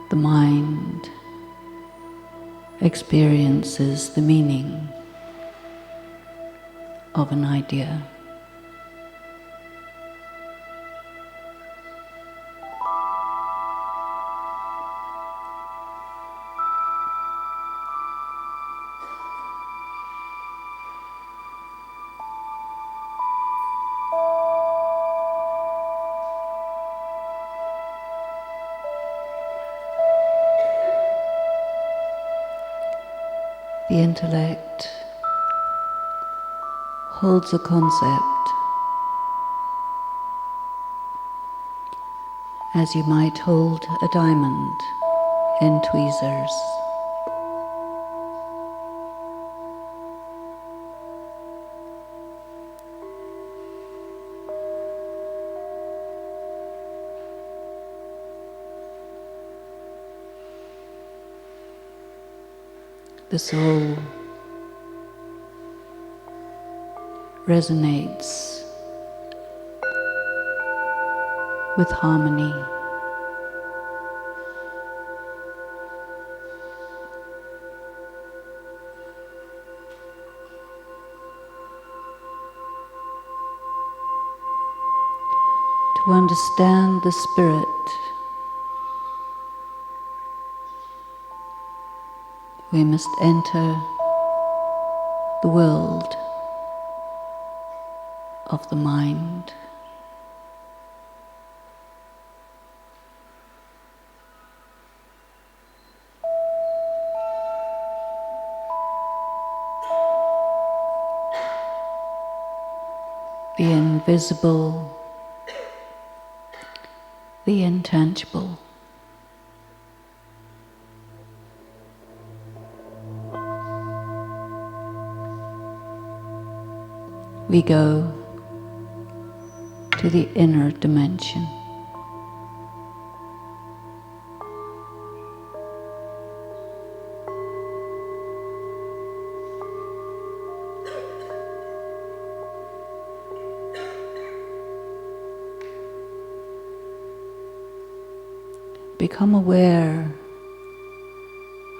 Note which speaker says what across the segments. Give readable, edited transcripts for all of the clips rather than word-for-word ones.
Speaker 1: the mind experiences the meaning of an idea. The intellect holds a concept as you might hold a diamond in tweezers. The soul resonates with harmony. To understand the spirit, we must enter the world of the mind. The invisible, the intangible. We go to the inner dimension. Become aware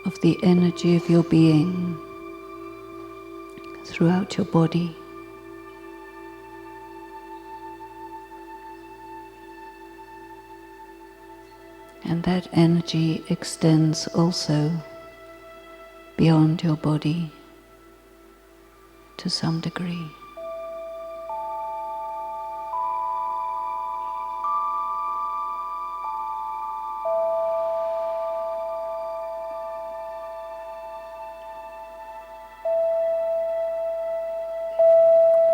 Speaker 1: of the energy of your being throughout your body. And that energy extends also beyond your body to some degree.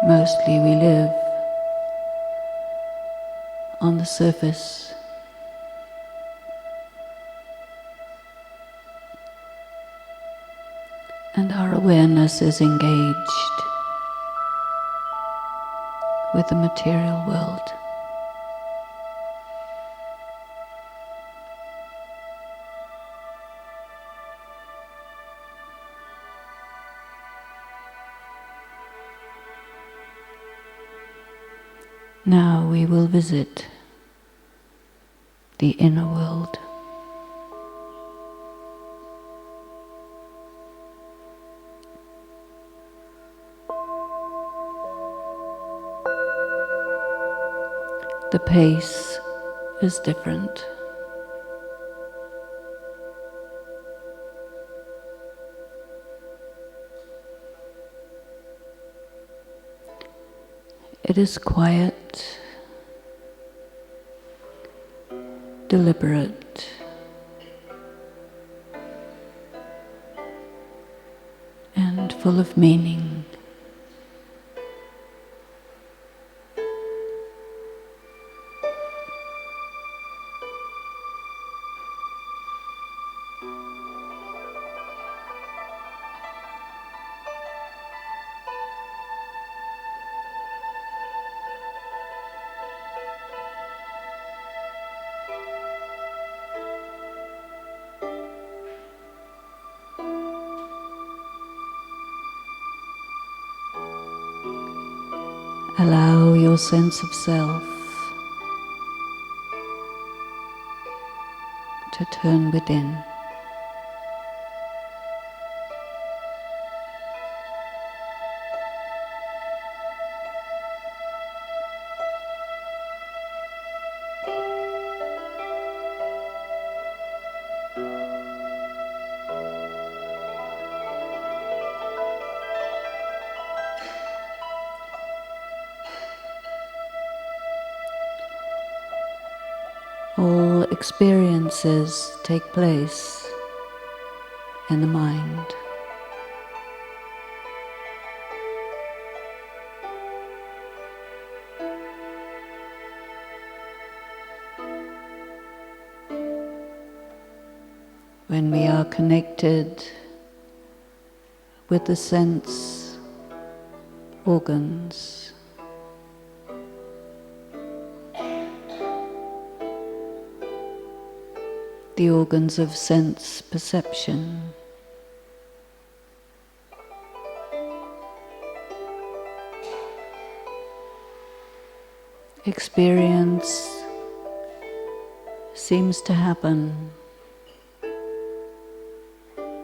Speaker 1: Mostly we live on the surface, and our awareness is engaged with the material world. Now we will visit the inner world. The pace is different. It is quiet, deliberate, and full of meaning. Allow your sense of self to turn within. All experiences take place in the mind. When we are connected with the sense organs, the organs of sense perception, experience seems to happen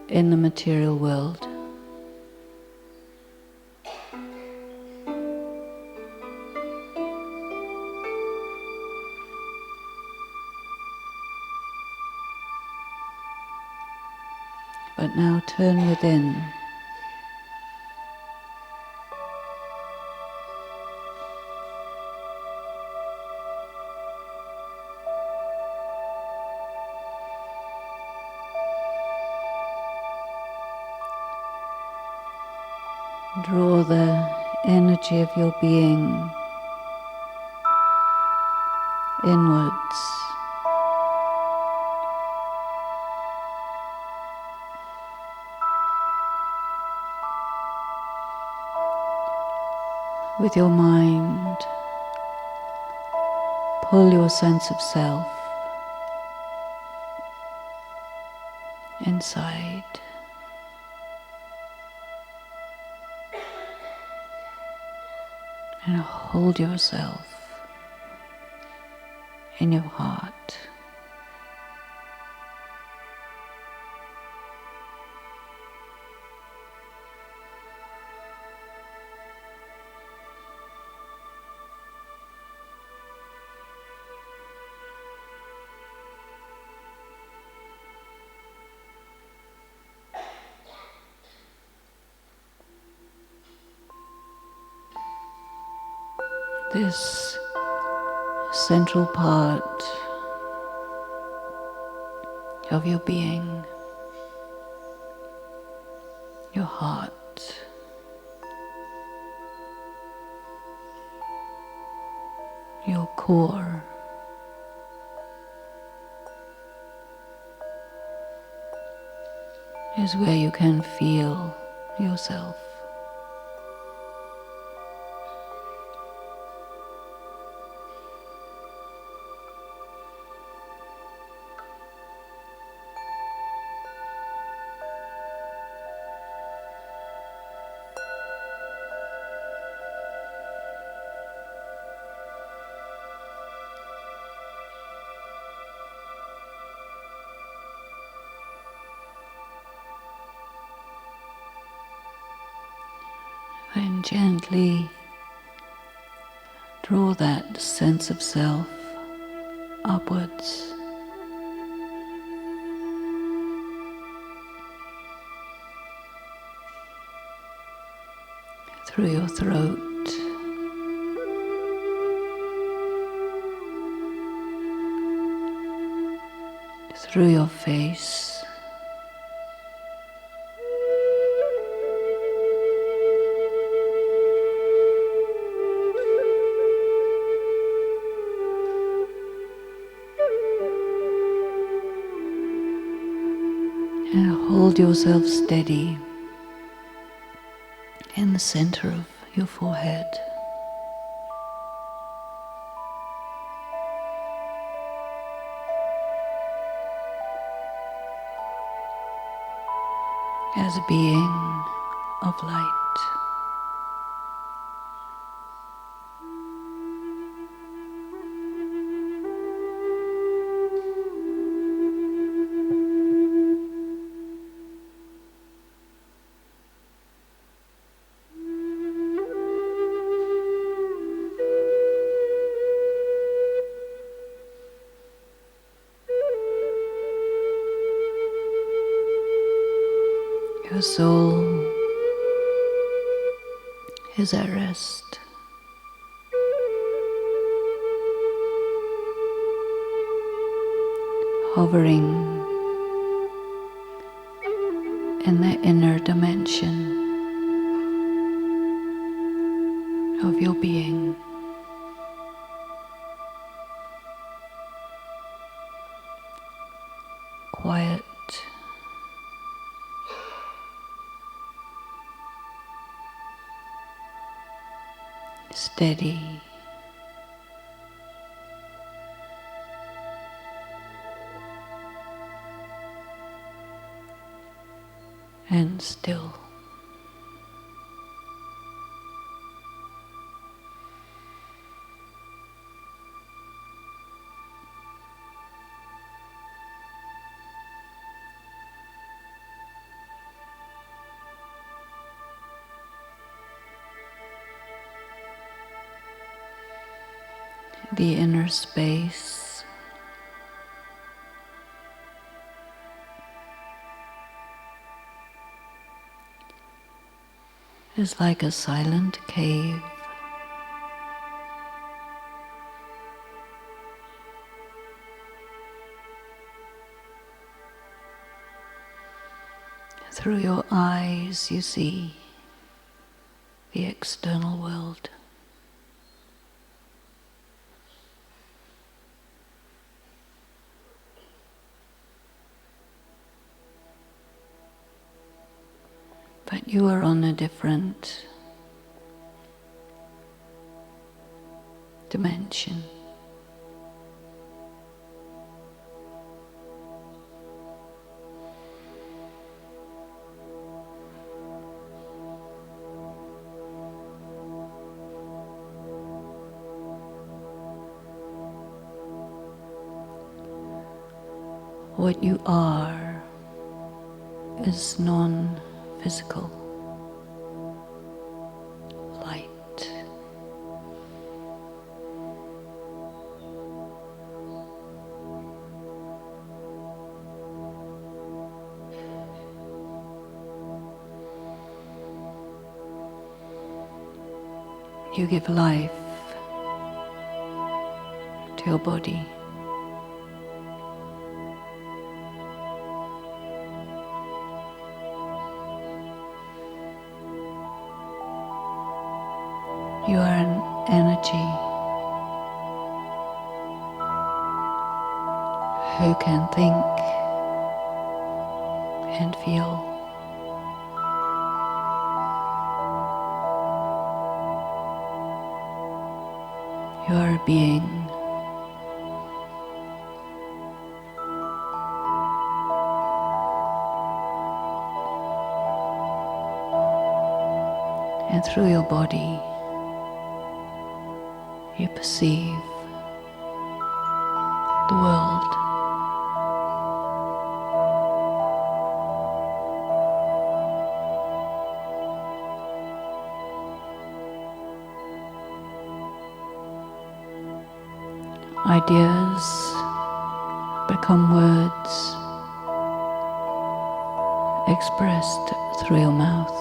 Speaker 1: in the material world. But now turn within. Draw the energy of your being inwards. With your mind, pull your sense of self inside. And hold yourself in your heart. This central part of your being, your heart, your core, is where you can feel yourself. And gently draw that sense of self upwards through your throat, through your face, and hold yourself steady in the center of your forehead. As a being of light. Your soul is at rest. Hovering in the inner dimension of your being. Quiet, steady, and still. The inner space is like a silent cave. Through your eyes you see the external world. But you are on a different dimension. What you are is non-physical light. You give life to your body. You are an energy who can think and feel. You are a being and through your body you perceive the world. Ideas become words expressed through your mouth.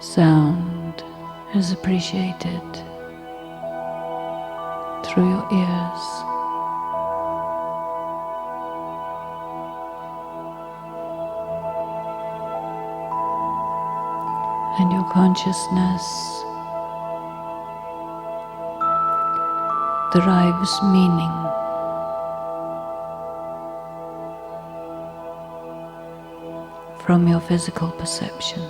Speaker 1: Sound is appreciated through your ears. And your consciousness derives meaning from your physical perception.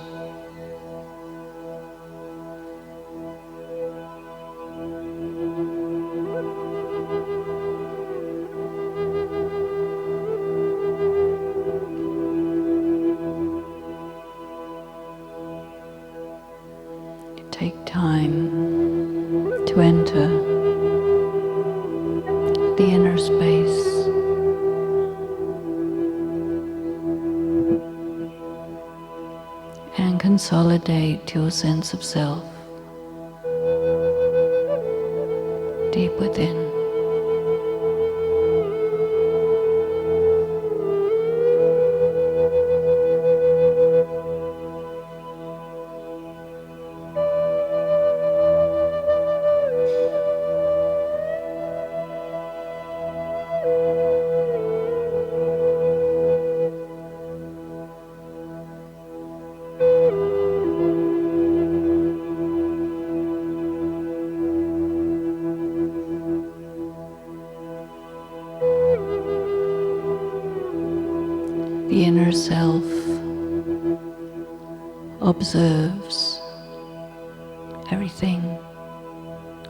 Speaker 1: Take time to enter the inner space and consolidate your sense of self deep within. The inner self observes everything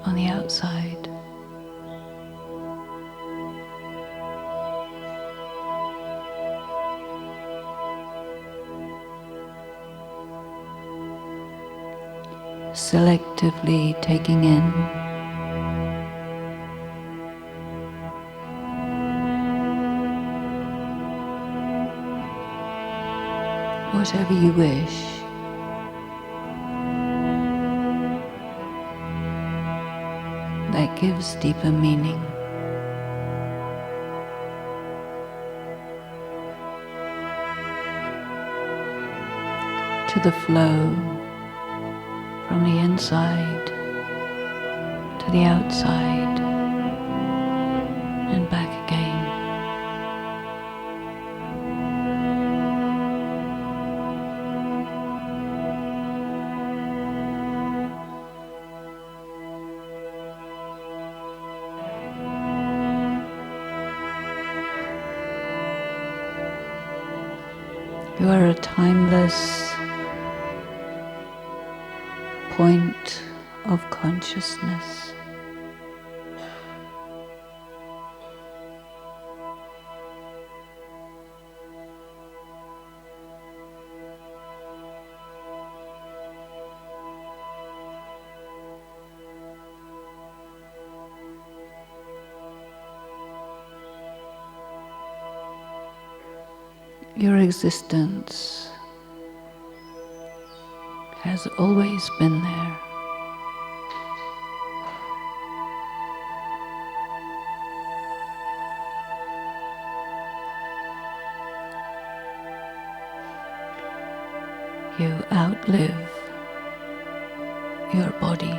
Speaker 1: on the outside. Selectively taking in whatever you wish. That gives deeper meaning. To the flow from the inside to the outside and back again. You are a timeless point of consciousness. Your existence has always been there. You outlive your body.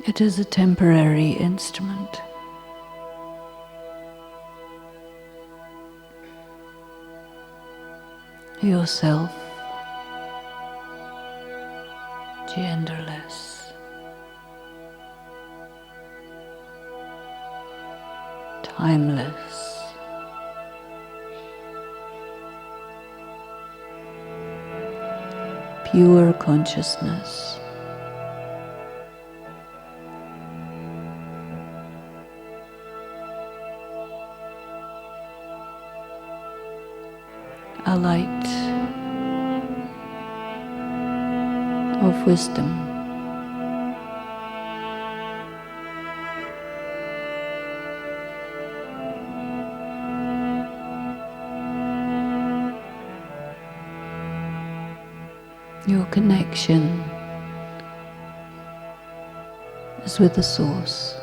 Speaker 1: It is a temporary instrument. Yourself, genderless, timeless, pure consciousness. A light of wisdom. Your connection is with the source.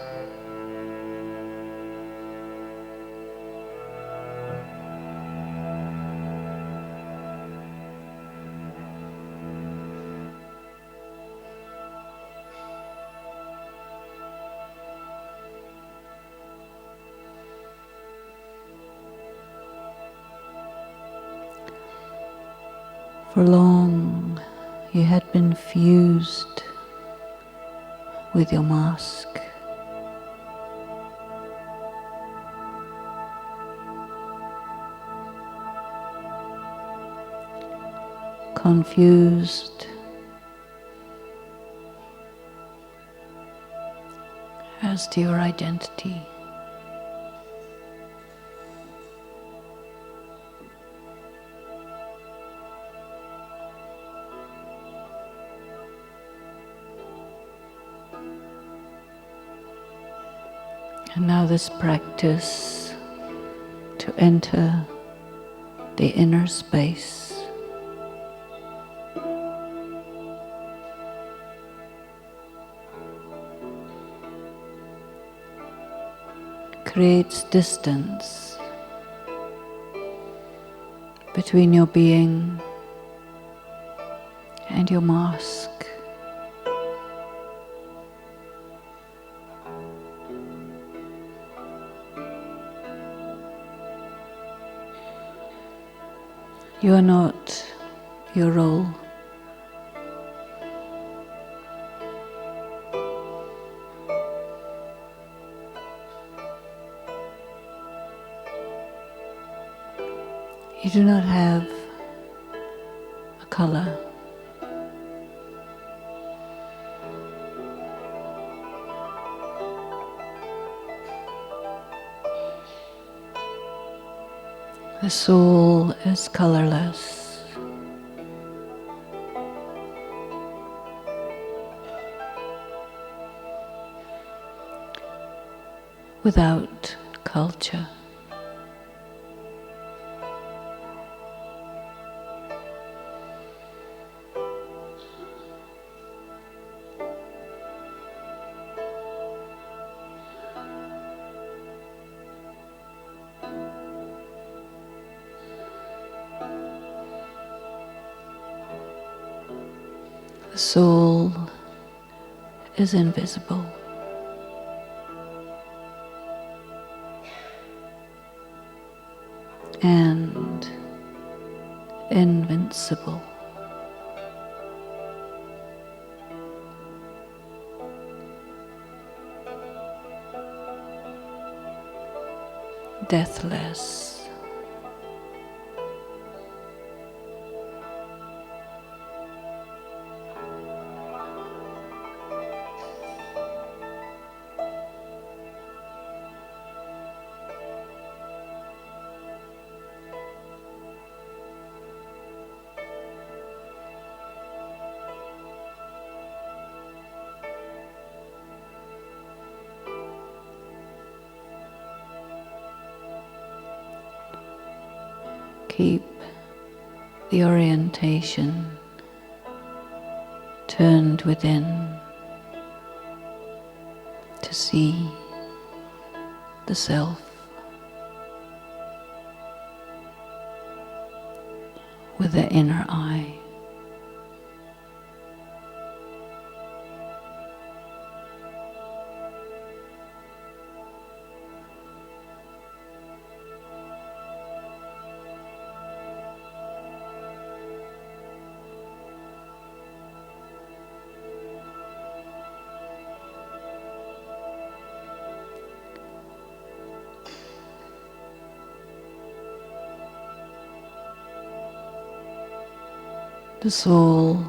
Speaker 1: For long, you had been fused with your mask. Confused as to your identity. And now this practice to enter the inner space creates distance between your being and your mask. You are not your role. You do not have a color. The soul is colorless. Without culture. The soul is invisible. And invincible. Deathless. Keep the orientation turned within to see the self with the inner eye. The soul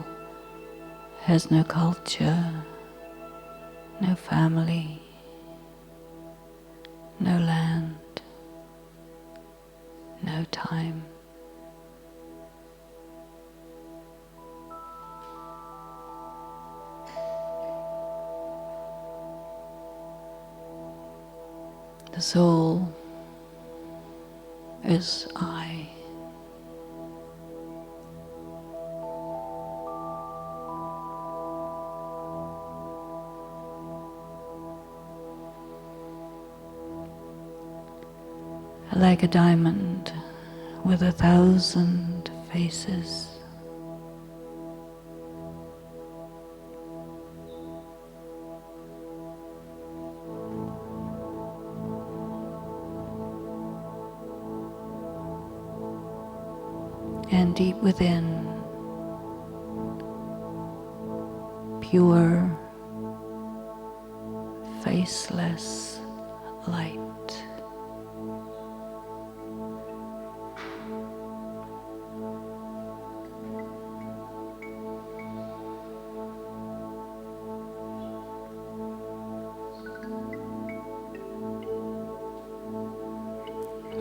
Speaker 1: has no culture, no family, no land, no time. The soul is I. Like a diamond with 1,000 faces. And deep within, pure, faceless light.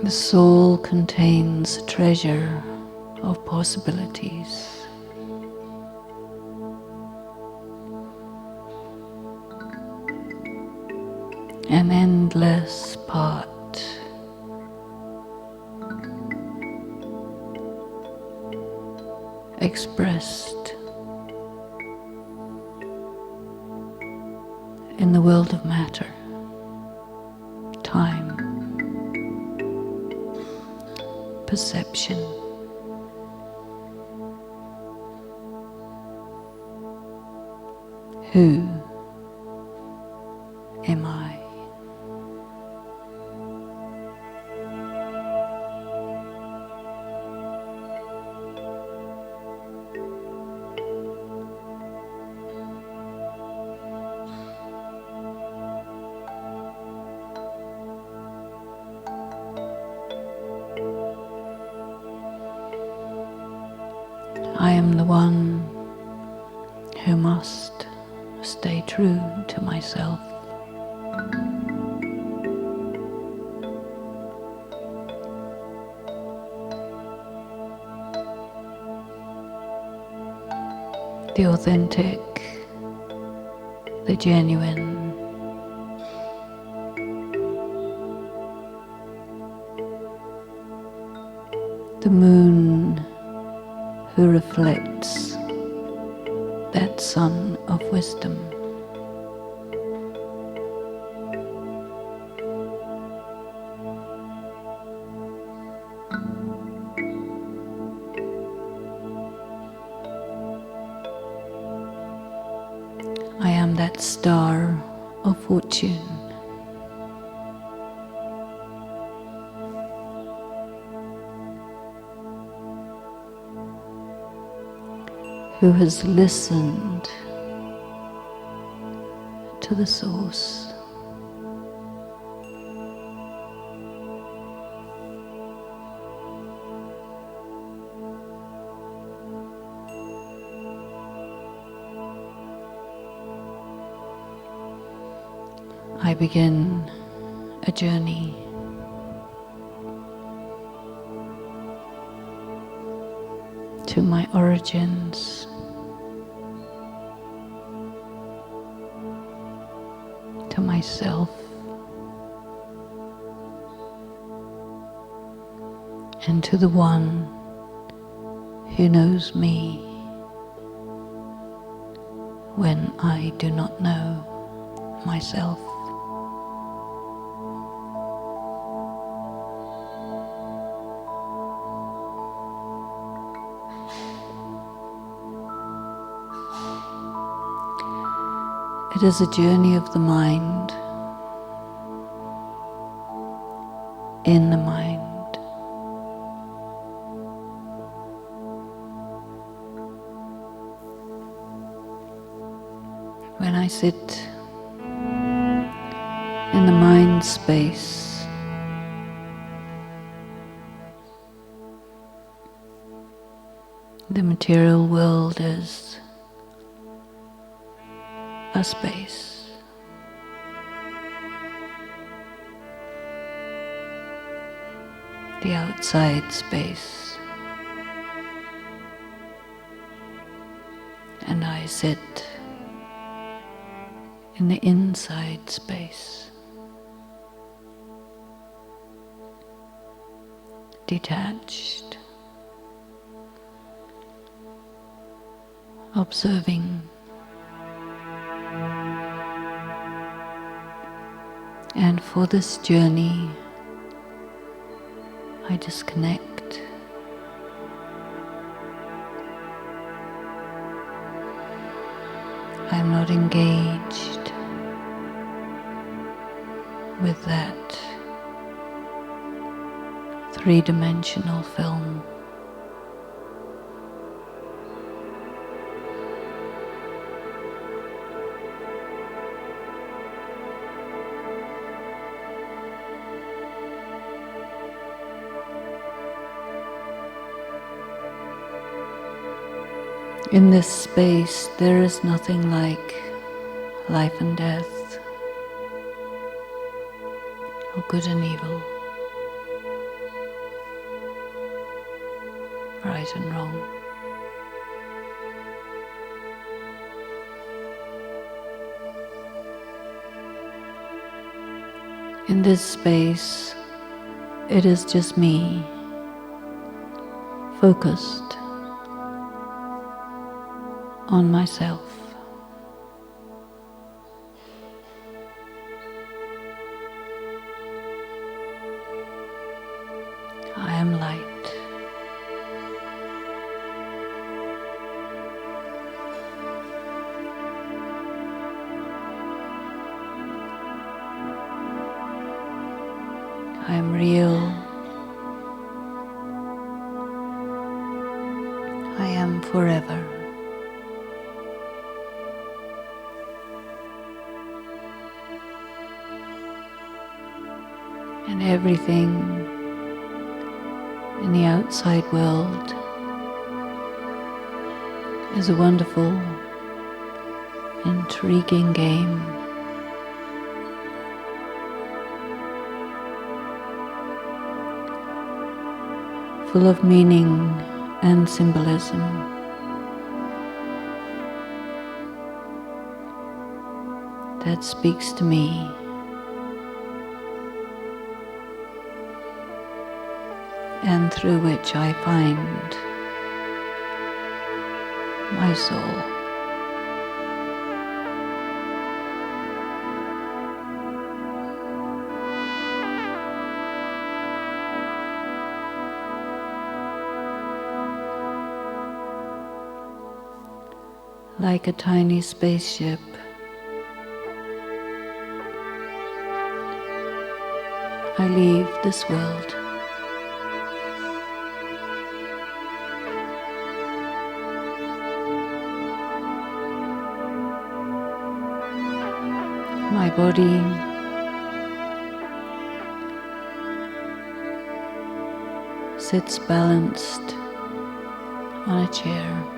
Speaker 1: The soul contains a treasure of possibilities. an endless part expressed in the world of matter, time, perception. Who am I? I am the one who must stay true to myself. The authentic, the genuine, the moon who reflects that sun of wisdom. I am that star of fortune. Who has listened to the source. I begin a journey to my origins, to myself, and to the one who knows me when I do not know myself. It is a journey of the mind, in the mind. When I sit in the mind space, the material world is a space. The outside space. And I sit in the inside space. Detached. Observing. And for this journey, I disconnect. I'm not engaged with that three-dimensional film. In this space, there is nothing like life and death, or good and evil, right and wrong. In this space, it is just me, focused on myself. I am light. I am real. I am forever. And everything in the outside world is a wonderful, intriguing game. Full of meaning and symbolism. That speaks to me. And through which I find my soul. Like a tiny spaceship, I leave this world. My body sits balanced on a chair.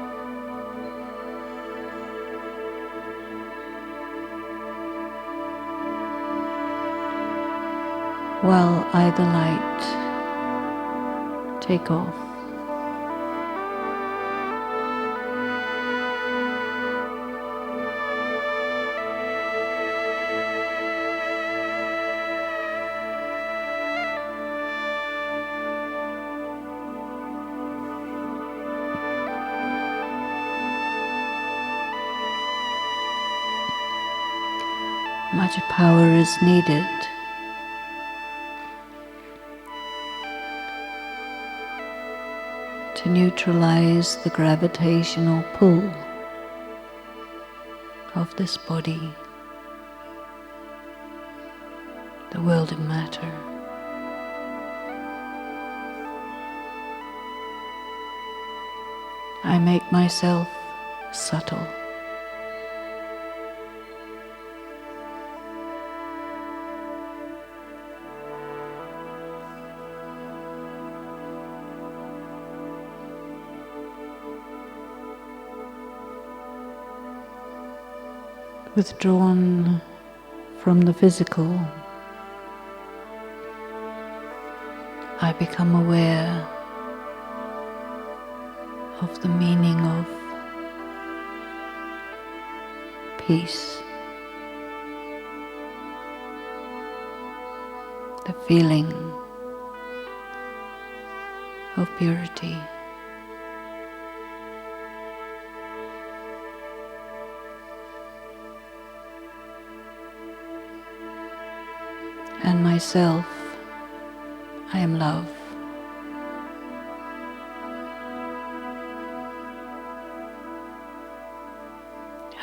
Speaker 1: While I, the light, take off. Much power is needed to neutralize the gravitational pull of this body, the world of matter. I make myself subtle. Withdrawn from the physical, I become aware of the meaning of peace, the feeling of purity. And myself, I am love.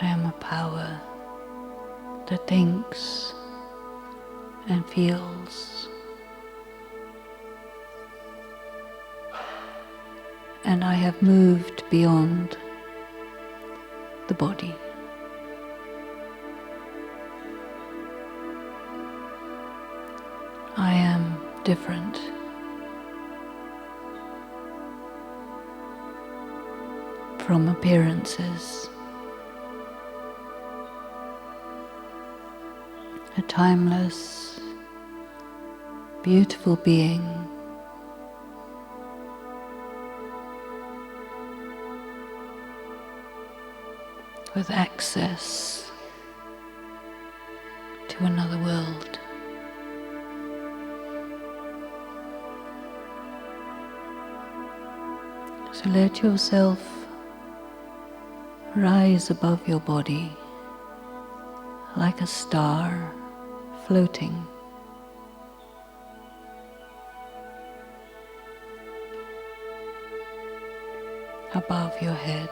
Speaker 1: I am a power that thinks and feels. And I have moved beyond the body. I am different. From appearances. A timeless, beautiful being with access to another world. So let yourself rise above your body like a star floating. Above your head.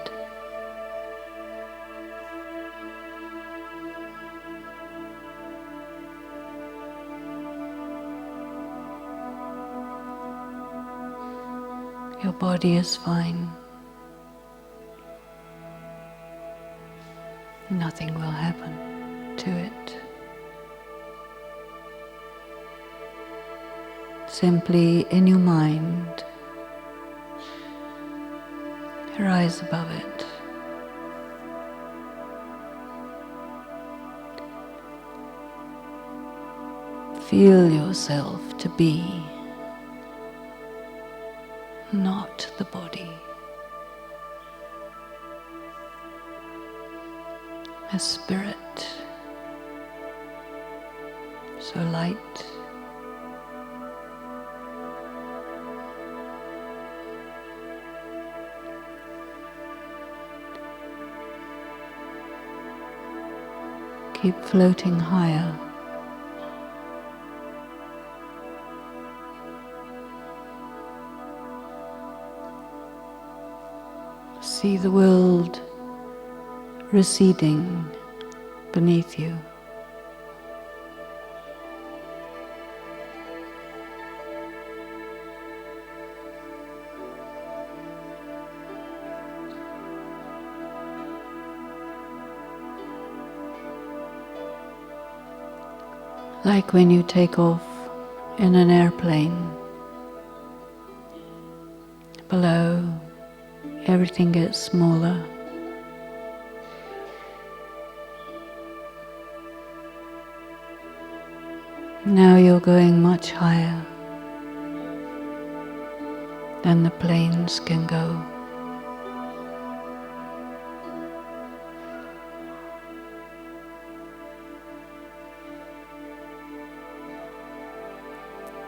Speaker 1: Your body is fine. Nothing will happen to it. Simply in your mind, rise above it. Feel yourself to be not the body. A spirit, so light. Keep floating higher. See the world receding beneath you. Like when you take off in an airplane, below everything gets smaller. Now you're going much higher than the planes can go.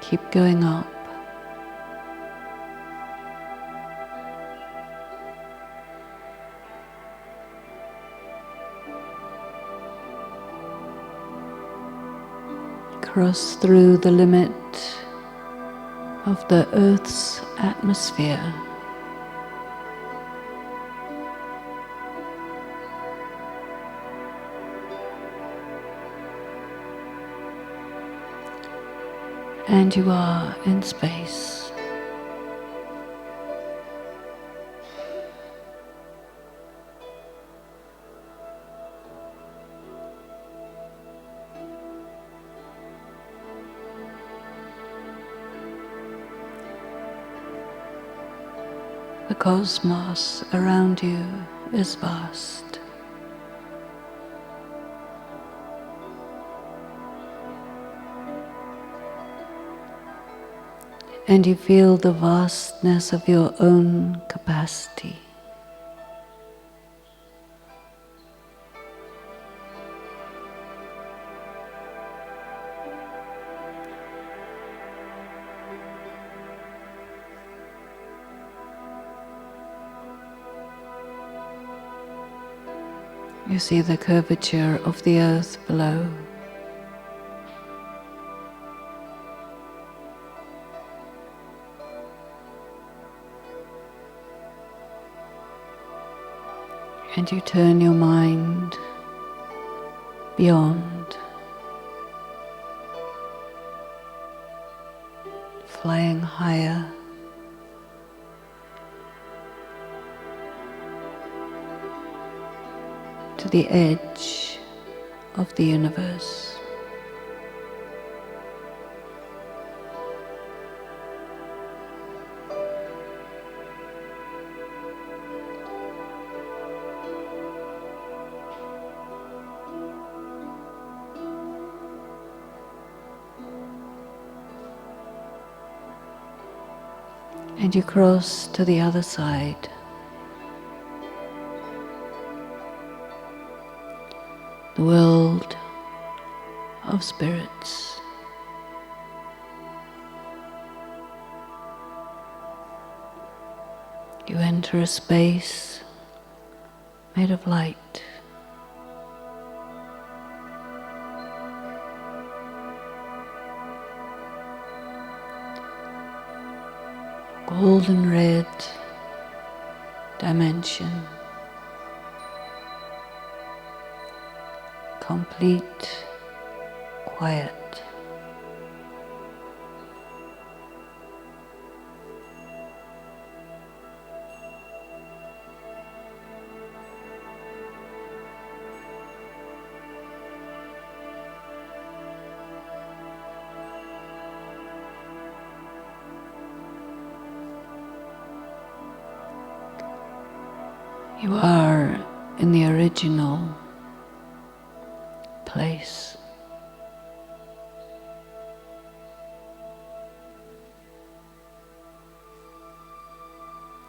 Speaker 1: Keep going up. Cross through the limit of the Earth's atmosphere. And you are in space. The cosmos around you is vast. And you feel the vastness of your own capacity. You see the curvature of the earth below. And you turn your mind beyond, flying higher, to the edge of the universe. And you cross to the other side. The world of spirits. You enter a space made of light. Golden red dimension, complete quiet. You are in the original place.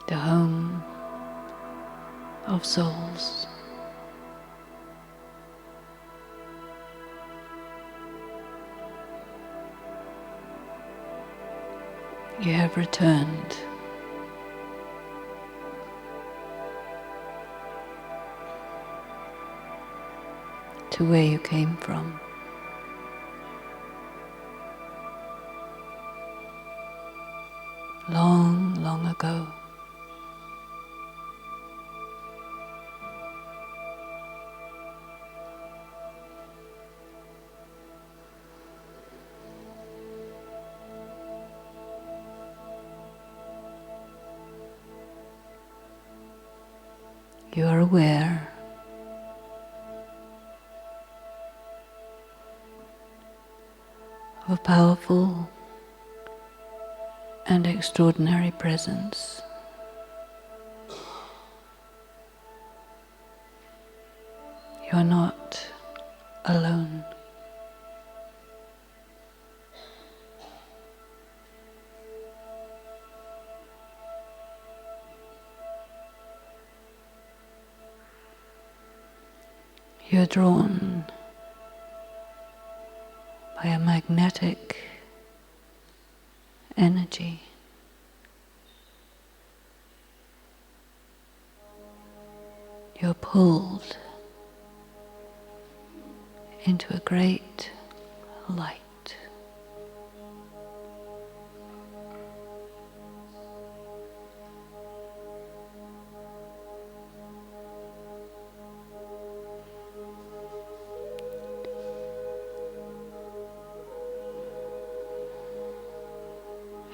Speaker 1: The home of souls. You have returned to where you came from. Long, long ago. You are aware of a powerful and extraordinary presence. You are not alone. You are drawn by a magnetic energy. You're pulled into a great light.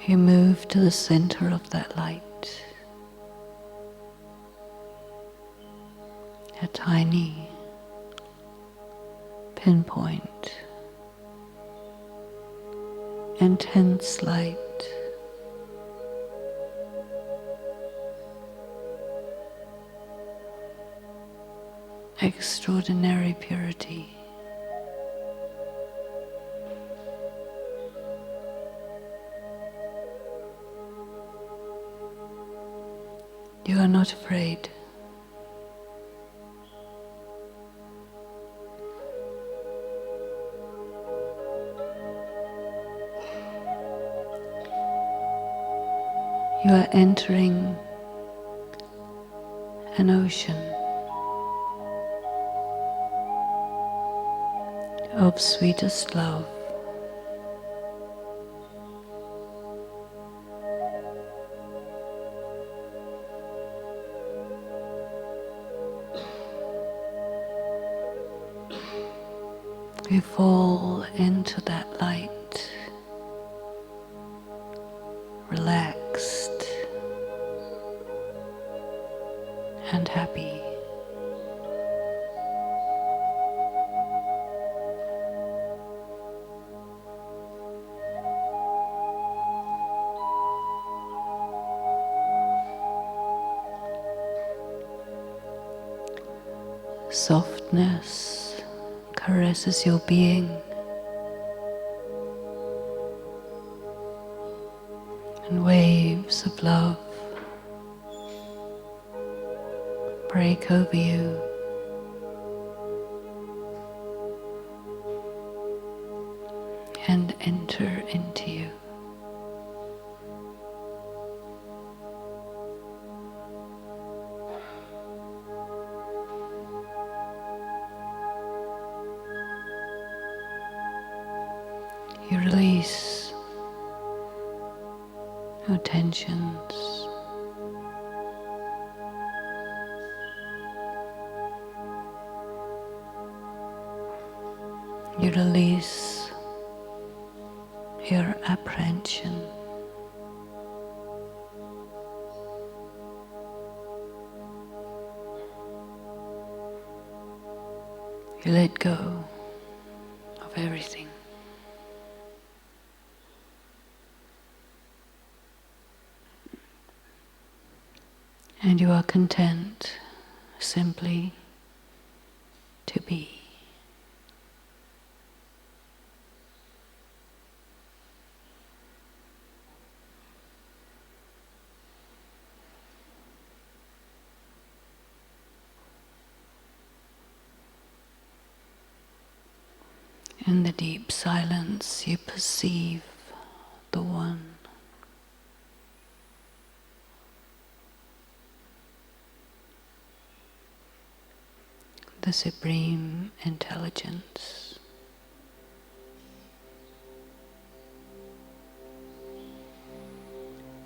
Speaker 1: You move to the center of that light, a tiny pinpoint, intense light. Extraordinary purity. You are not afraid. You are entering an ocean of sweetest love. You fall into that light, relaxed and happy. Softness caresses your being, and waves of love break over you. And enter into you. You release your tensions. You release your apprehension. You let go of everything. And you are content simply to be. In the deep silence, you perceive the One. The Supreme Intelligence.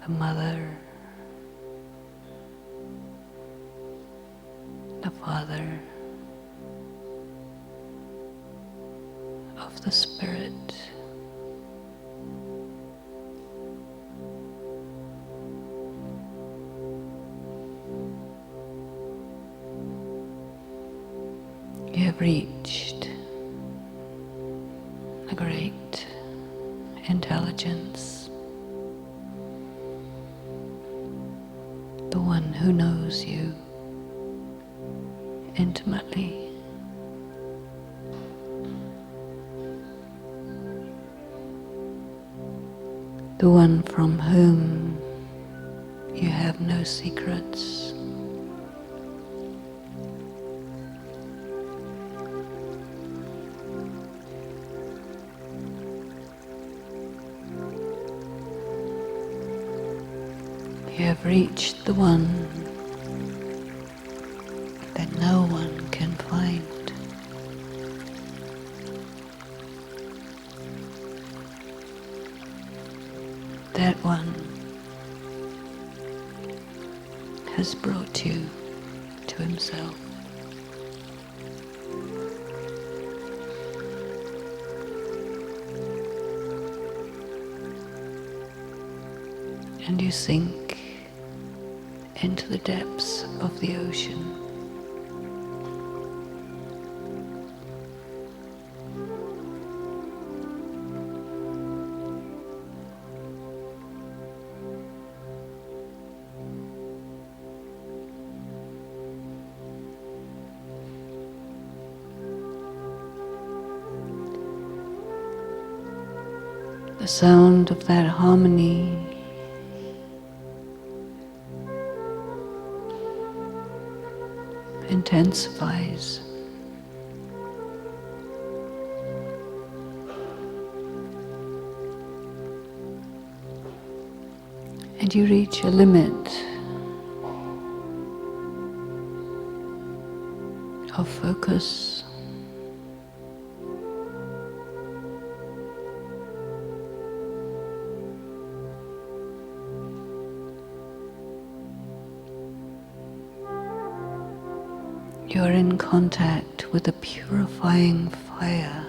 Speaker 1: The Mother. The Father. Of the Spirit. You have reached a great intelligence, the One who knows you intimately. The One from whom you have no secrets. You have reached the One that no one can find. That One has brought you to Himself. And you sink into the depths of the ocean. The sound of that harmony intensifies. And you reach a limit of focus. You are in contact with a purifying fire.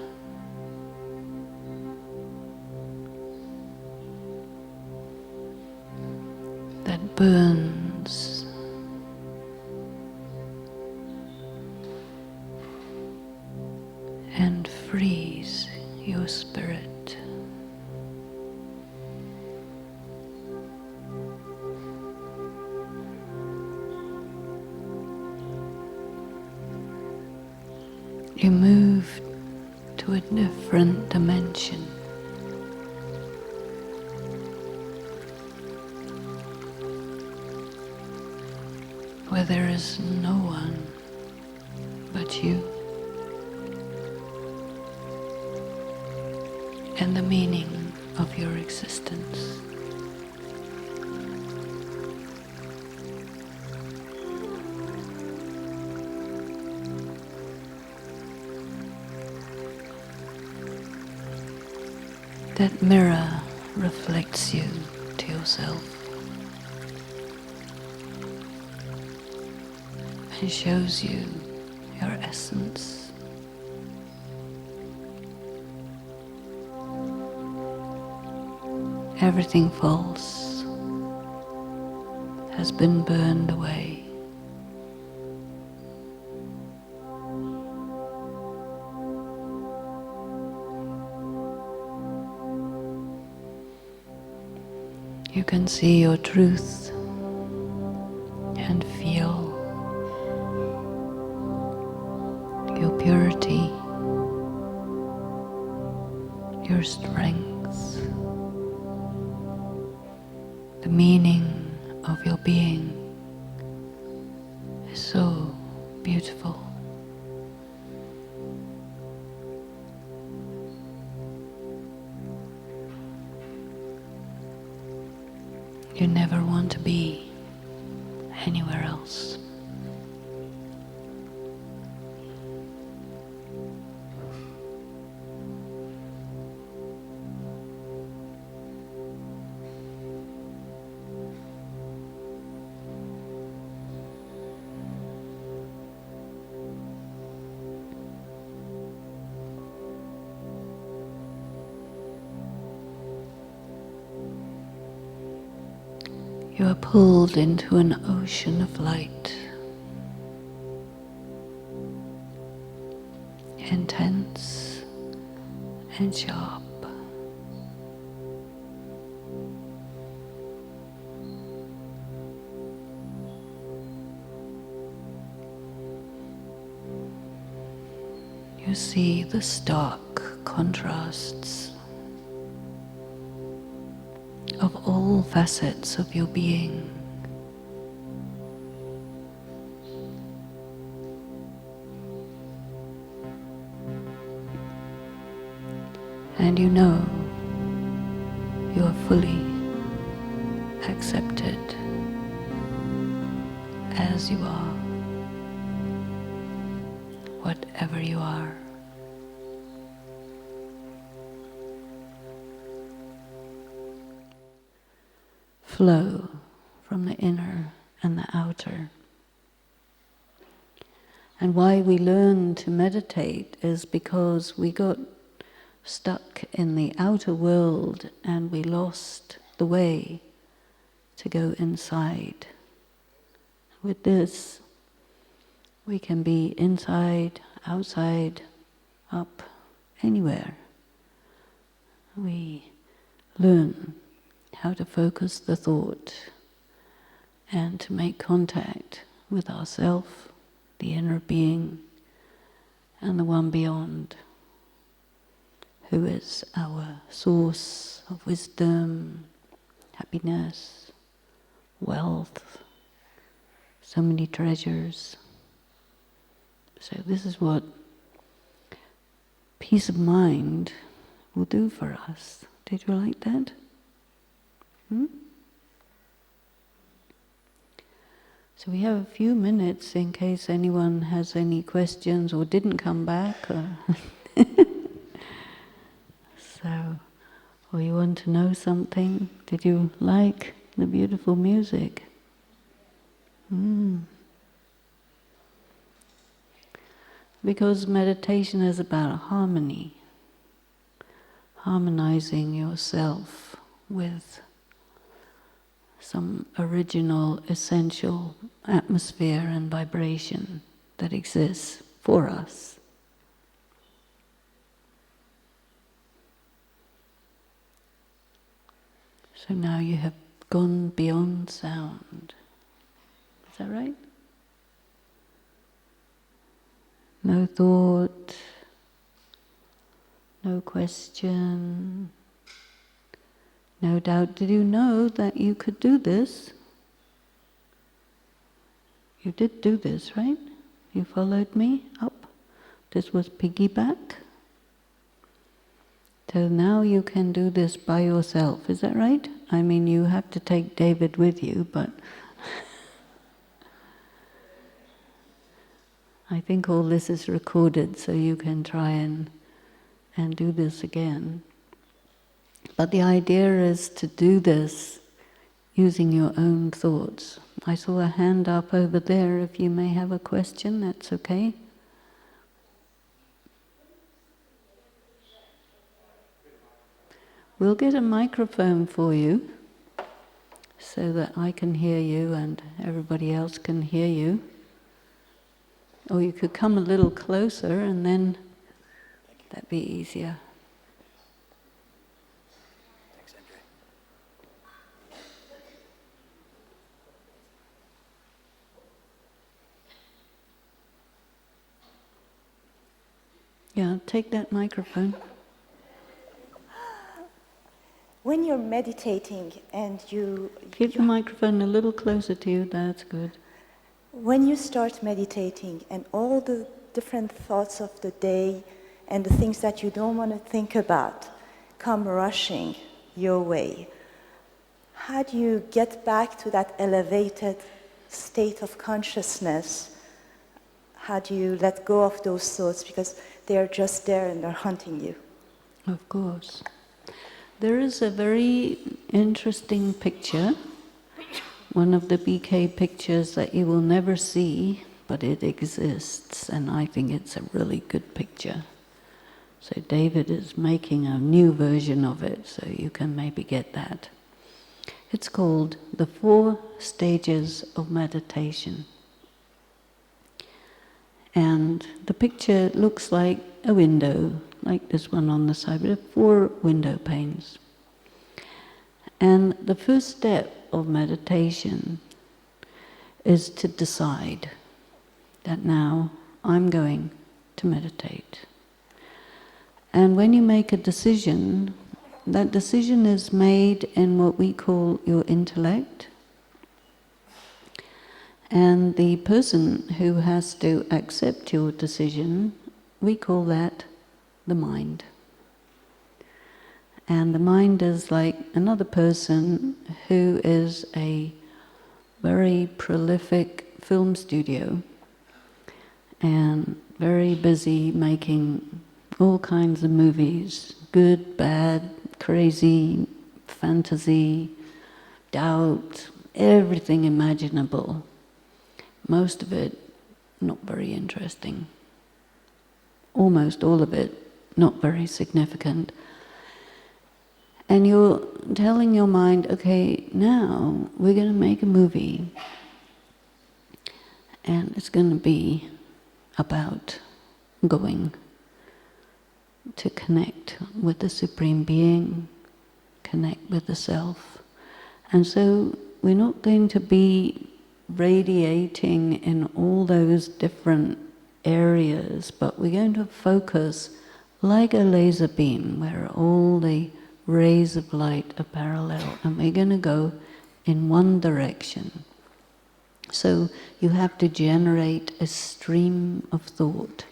Speaker 1: That burns and frees your spirit. You move to a different dimension. Where there is no one but you and the meaning of your existence. That mirror reflects you to yourself and shows you your essence. Everything false has been burned away. You can see your truth and feel your purity, your strength, the meaning of your being is so beautiful. You never want to be anywhere else. You are pulled into an ocean of light, intense and sharp. You see the stark contrasts of all facets of your being. And you know you are fully accepted as you are, whatever you are. Flow from the inner and the outer. And why we learn to meditate is because we got stuck in the outer world and we lost the way to go inside. With this, we can be inside, outside, up, anywhere. We learn how to focus the thought and to make contact with ourself, the inner being, and the one beyond, who is our source of wisdom, happiness, wealth, so many treasures. So this is what peace of mind will do for us. Did you like that? So we have a few minutes in case anyone has any questions or didn't come back. Or you want to know something. Did you like the beautiful music? Because meditation is about harmony. Harmonizing yourself with some original, essential atmosphere and vibration that exists for us. So now you have gone beyond sound. Is that right? No thought, no question, no doubt. Did you know that you could do this? You did do this, right? You followed me up. This was piggyback. So now you can do this by yourself, is that right? I mean, you have to take David with you, but I think all this is recorded so you can try and do this again. But the idea is to do this using your own thoughts. I saw a hand up over there. If you may have a question, that's okay. We'll get a microphone for you so that I can hear you and everybody else can hear you. Or you could come a little closer and then that'd be easier.
Speaker 2: Thanks, Andre.
Speaker 1: Yeah, take that microphone.
Speaker 3: When you're meditating and
Speaker 1: Keep the microphone a little closer to you, that's good.
Speaker 3: when you start meditating and all the different thoughts of the day and the things that you don't want to think about come rushing your way, how do you get back to that elevated state of consciousness? How do you let go of those thoughts because they're just there and they're hunting you?
Speaker 1: Of course. There is a very interesting picture, one of the BK pictures that you will never see, but it exists, and I think it's a really good picture. So David is making a new version of it, so you can maybe get that. It's called The 4 Stages of Meditation. And the picture looks like a window, like this one on the side, but there are 4 window panes. And the first step of meditation is to decide that now I'm going to meditate. And when you make a decision, that decision is made in what we call your intellect. And the person who has to accept your decision, we call that the mind. And the mind is like another person who is a very prolific film studio and very busy making all kinds of movies, good, bad, crazy, fantasy, doubt, everything imaginable. Most of it not very interesting. Almost all of it not very significant. And you're telling your mind, okay, now we're going to make a movie. And it's going to be about going to connect with the Supreme Being, connect with the Self. And so we're not going to be radiating in all those different areas, but we're going to focus like a laser beam where all the rays of light are parallel, and we're going to go in one direction. So you have to generate a stream of thought.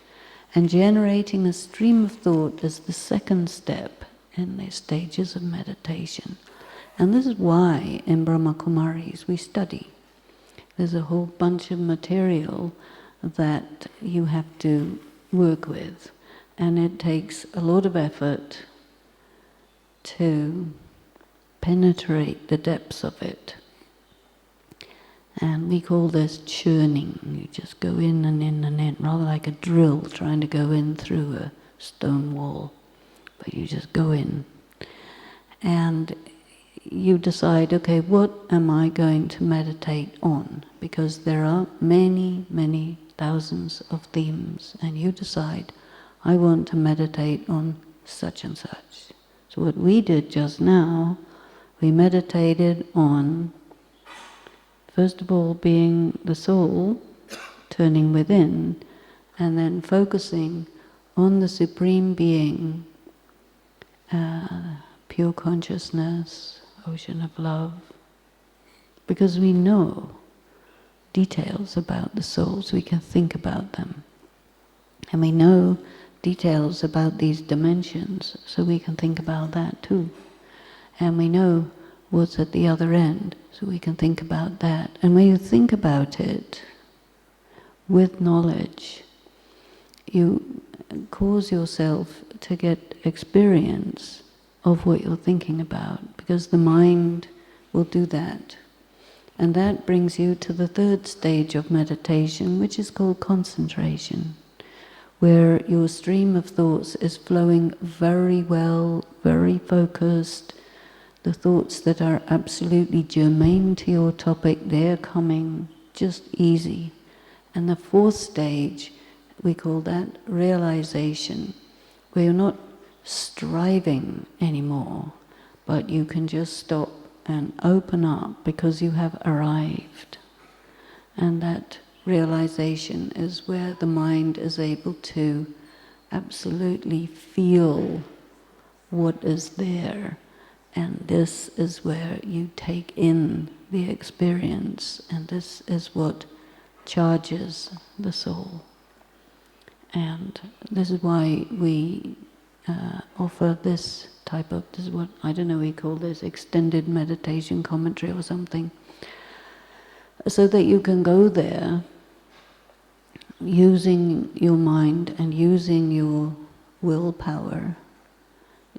Speaker 1: And generating a stream of thought is the second step in the stages of meditation. And this is why in Brahma Kumaris we study. There's a whole bunch of material that you have to work with. And it takes a lot of effort to penetrate the depths of it. And we call this churning. You just go in and in and in, rather like a drill trying to go in through a stone wall. But you just go in. And you decide, okay, what am I going to meditate on? Because there are many, many thousands of themes. And you decide, I want to meditate on such and such. So what we did just now, we meditated on, first of all, being the soul, turning within, and then focusing on the Supreme Being, pure consciousness, ocean of love, because we know details about the soul, so we can think about them. And we know details about these dimensions, so we can think about that too. And we know what's at the other end, so we can think about that. And when you think about it with knowledge, you cause yourself to get experience of what you're thinking about, because the mind will do that. And that brings you to the third stage of meditation, which is called concentration, where your stream of thoughts is flowing very well, very focused. The thoughts that are absolutely germane to your topic, they're coming just easy. And the fourth stage, we call that realization, where you're not striving anymore, but you can just stop and open up because you have arrived. And that realization is where the mind is able to absolutely feel what is there. And this is where you take in the experience, and this is what charges the soul. And this is why we offer this type of, this is what, I don't know, we call this extended meditation commentary or something, so that you can go there using your mind and using your willpower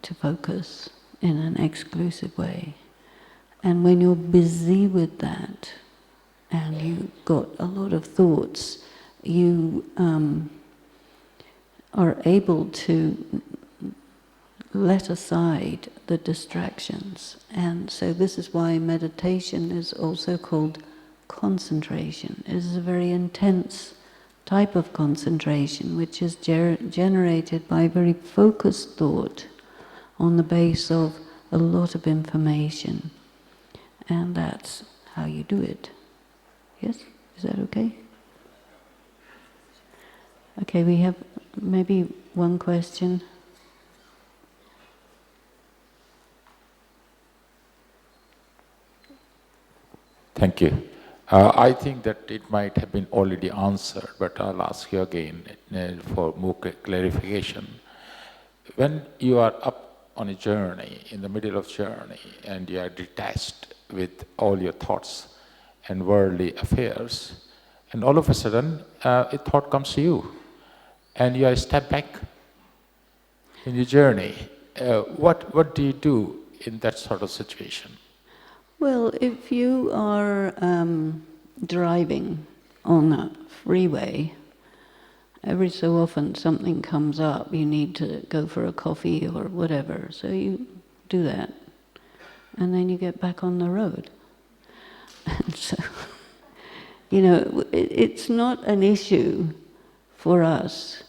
Speaker 1: to focus in an exclusive way. And when you're busy with that, and you've got a lot of thoughts, you are able to let aside the distractions. And so this is why meditation is also called concentration. It is a very intense type of concentration, which is generated by very focused thought on the base of a lot of information. And that's how you do it. Yes? Is that okay? Okay, we have maybe one question.
Speaker 2: Thank you. I think that it might have been already answered, but I'll ask you again for more clarification. When you are up on a journey, in the middle of journey, and you are detached with all your thoughts and worldly affairs, and all of a sudden a thought comes to you, and you are a step back in your journey. What do you do in that sort of situation?
Speaker 1: Well, if you are driving on a freeway, every so often something comes up, you need to go for a coffee or whatever, so you do that. And then you get back on the road. And so, you know, it's not an issue for us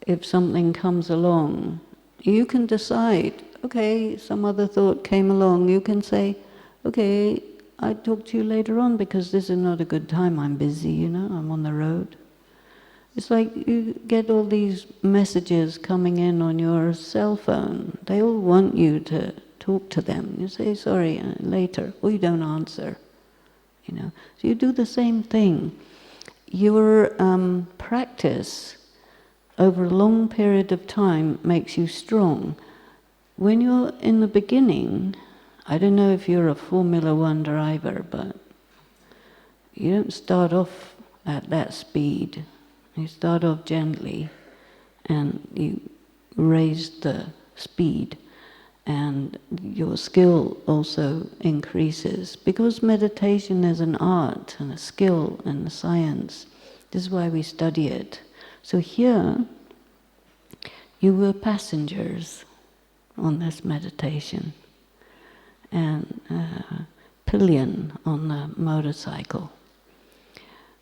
Speaker 1: if something comes along. You can decide, okay, some other thought came along, you can say, okay, I'll talk to you later on because this is not a good time, I'm busy, you know, I'm on the road. It's like you get all these messages coming in on your cell phone. They all want you to talk to them. You say, sorry, later, or you don't answer, you know. So you do the same thing. Your practice over a long period of time makes you strong. When you're in the beginning, I don't know if you're a Formula One driver, but you don't start off at that speed. You start off gently and you raise the speed, and your skill also increases. Because meditation is an art and a skill and a science, this is why we study it. So here, you were passengers on this meditation, and pillion on the motorcycle,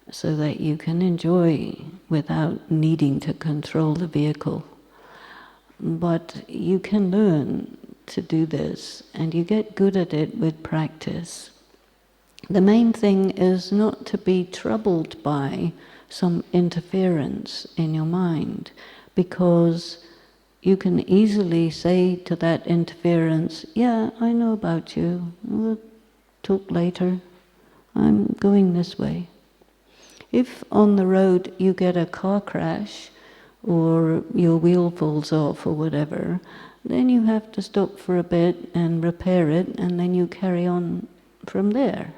Speaker 1: so that you can enjoy without needing to control the vehicle. But you can learn to do this, and you get good at it with practice. The main thing is not to be troubled by some interference in your mind, because you can easily say to that interference, yeah, I know about you, we'll talk later, I'm going this way. If on the road you get a car crash, or your wheel falls off or whatever, then you have to stop for a bit and repair it, and then you carry on from there.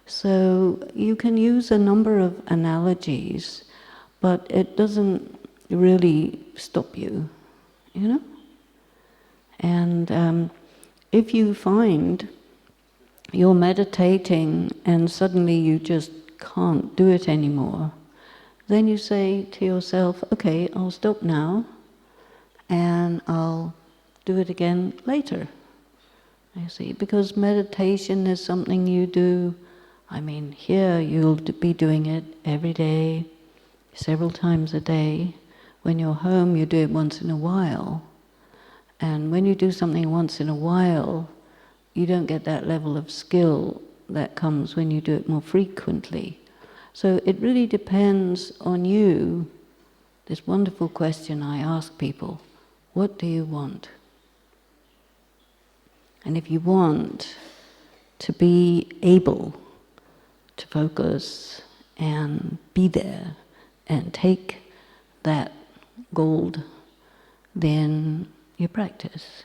Speaker 1: So you can use a number of analogies, but it doesn't really stop you, you know? And if you find you're meditating and suddenly you just can't do it anymore, then you say to yourself, okay, I'll stop now and I'll do it again later. You see, because meditation is something you do, I mean, here you'll be doing it every day, several times a day. When you're home, you do it once in a while. And when you do something once in a while, you don't get that level of skill that comes when you do it more frequently. So it really depends on you. This wonderful question I ask people, what do you want? And if you want to be able to focus and be there and take that gold, then you practice.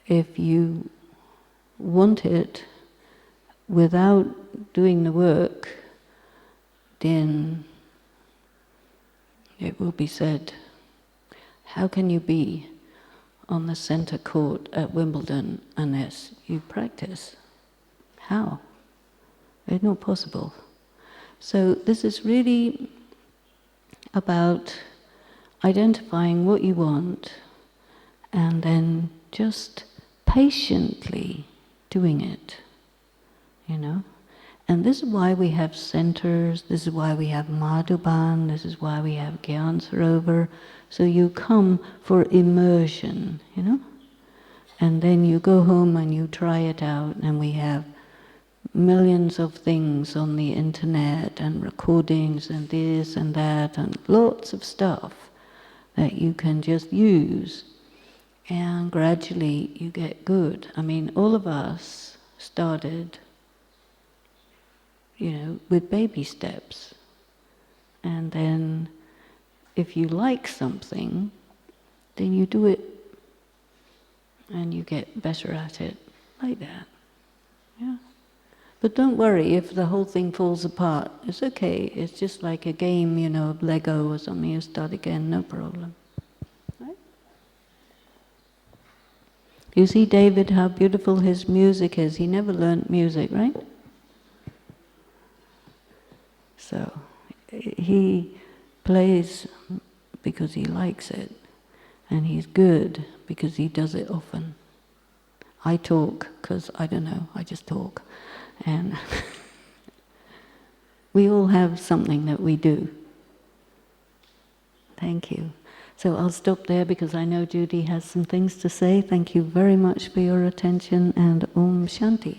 Speaker 1: If you want it without doing the work, then it will be said, how can you be on the centre court at Wimbledon unless you practice? How? It's not possible. So this is really about identifying what you want and then just patiently doing it, you know? And this is why we have centers, this is why we have Madhuban, this is why we have Gyan Sarovar. So you come for immersion, you know? And then you go home and you try it out, and we have millions of things on the internet and recordings and this and that and lots of stuff that you can just use, and gradually you get good. I mean, all of us started, you know, with baby steps, and then if you like something, then you do it and you get better at it like that. Yeah. But don't worry if the whole thing falls apart. It's okay. It's just like a game, you know, of Lego or something. You start again, no problem. Right? You see, David, how beautiful his music is. He never learnt music, right? So he plays because he likes it, and he's good because he does it often. I talk because, I don't know, I just talk. And we all have something that we do. Thank you. So I'll stop there because I know Judy has some things to say. Thank you very much for your attention, and Om Shanti.